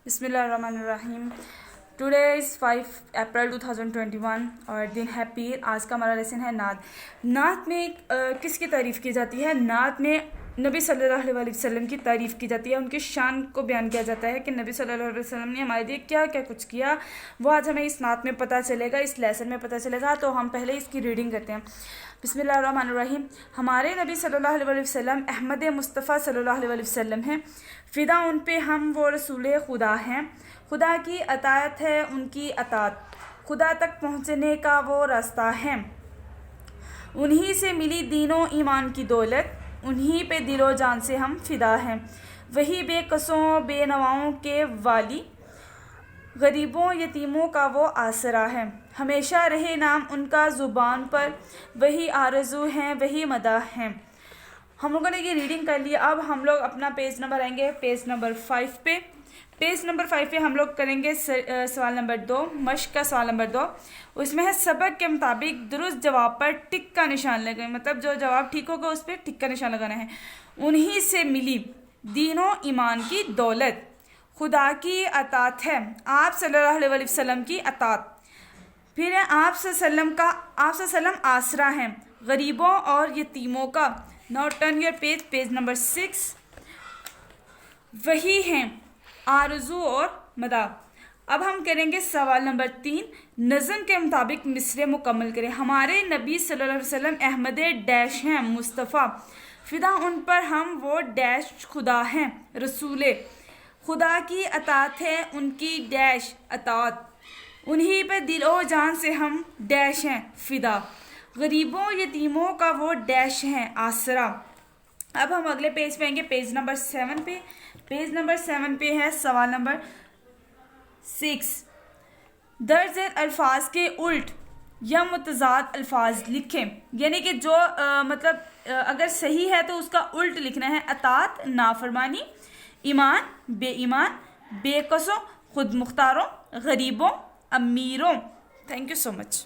बिस्मिल्लाहिर्रहमानिर्रहीम। Today is 5 अप्रैल 2021 और दिन है पीर। आज का हमारा लेसन है नात। नात में किसकी तारीफ़ की जाती है? नात में नबी सल्लल्लाहु अलैहि वसल्लम की तारीफ़ की जाती है, उनकी शान को बयान किया जाता है कि नबी सल्लल्लाहु अलैहि वसल्लम ने हमारे लिए क्या क्या कुछ किया। वो आज हमें इस नात में पता चलेगा, इस लेसन में पता चलेगा। तो हम पहले इसकी रीडिंग करते हैं। बिस्मिल्लाहिर्रहमानिर्रहीम। हमारे नबी सल्लल्लाहु अलैहि वसल्लम अहमद मुस्तफ़ा सल्लल्लाहु अलैहि वसल्लम हैं। फ़िदा उन पे हम वो रसूल खुदा हैं। खुदा की अतायत है उनकी अतात, खुदा तक पहुँचने का वो रास्ता है। उन्हीं से मिली दीनों ईमान की दौलत, उन्हीं पे दिलो जान से हम फ़िदा हैं। वही बेकसों बेनवाओं के वाली, गरीबों यतीमों का वो आसरा है। हमेशा रहे नाम उनका ज़ुबान पर, वही आरज़ू हैं वही मदा हैं। हम लोगों ने ये रीडिंग कर लिया। अब हम लोग अपना पेज नंबर आएंगे पेज नंबर 5 पे। पेज नंबर 5 पे हम लोग करेंगे सवाल नंबर 2, मश्क का सवाल नंबर 2। उसमें है सबक के मुताबिक दुरुस्त जवाब पर टिक का निशान लगाएं, मतलब जो जवाब ठीक होगा उस पर टिक का निशान लगाना है। उन्हीं से मिली दीनों ईमान की दौलत, खुदा की अतात है, आप सल्लल्लाहु अलैहि वसल्लम की अतात। फिर है आप सल्लम आसरा हैं गरीबों और यतीमों का। Now turn your page, page number 6। वही हैं आरज़ू और मदा। अब हम करेंगे सवाल नंबर 3। नज़म के मुताबिक मिसरे मुकम्मल करें। हमारे नबी सल्लल्लाहु अलैहि वसल्लम अहमद डैश हैं मुस्तफ़ा, फ़िदा उन पर हम वो डैश खुदा हैं रसूले, खुदा की अतात है उनकी डैश अतात, उन्हीं पे दिलो जान से हम डैश हैं फ़िदा, गरीबों यतीमों का वो डैश हैं आसरा। अब हम अगले पेज पे आएंगे, पेज नंबर 7 पे। पेज नंबर 7 पे है सवाल नंबर 6। दर्ज अल्फाज के उल्ट या मुतजाद अल्फाज लिखें, यानी कि जो अगर सही है तो उसका उल्ट लिखना है। अतात नाफरमानी, ईमान बेईमान, बेकसों खुद मुख्तारों, गरीबों अमीरों। Thank you so much.